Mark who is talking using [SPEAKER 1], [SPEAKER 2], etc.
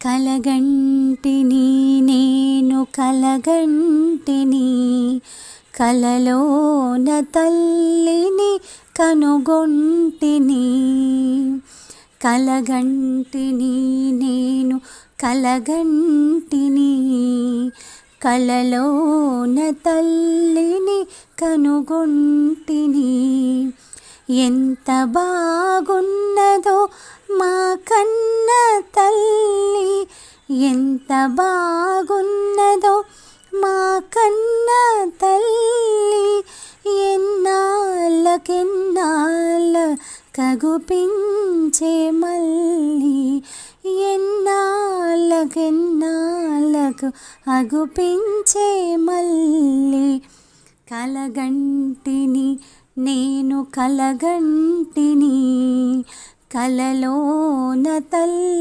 [SPEAKER 1] కలగంటిని నేను కలగంటిని కలలోన తల్లిని కనుగొంటిని. కలగంటిని నేను కలగంటిని కలలోన తల్లిని కనుగొంటిని. ఎంత బాగున్నదో మా కన్న తల్లి, ఎంత బాగున్నదో మా కన్న తల్లి. ఎన్నాళ్ళకెన్నాళ్ళ కగుపించే మళ్ళీ, ఎన్నాళ్ళకెన్నాళ్ళకు అగుపించే మళ్ళీ. కలగంటిని నేను కలగంటిని కలలోన తల్లి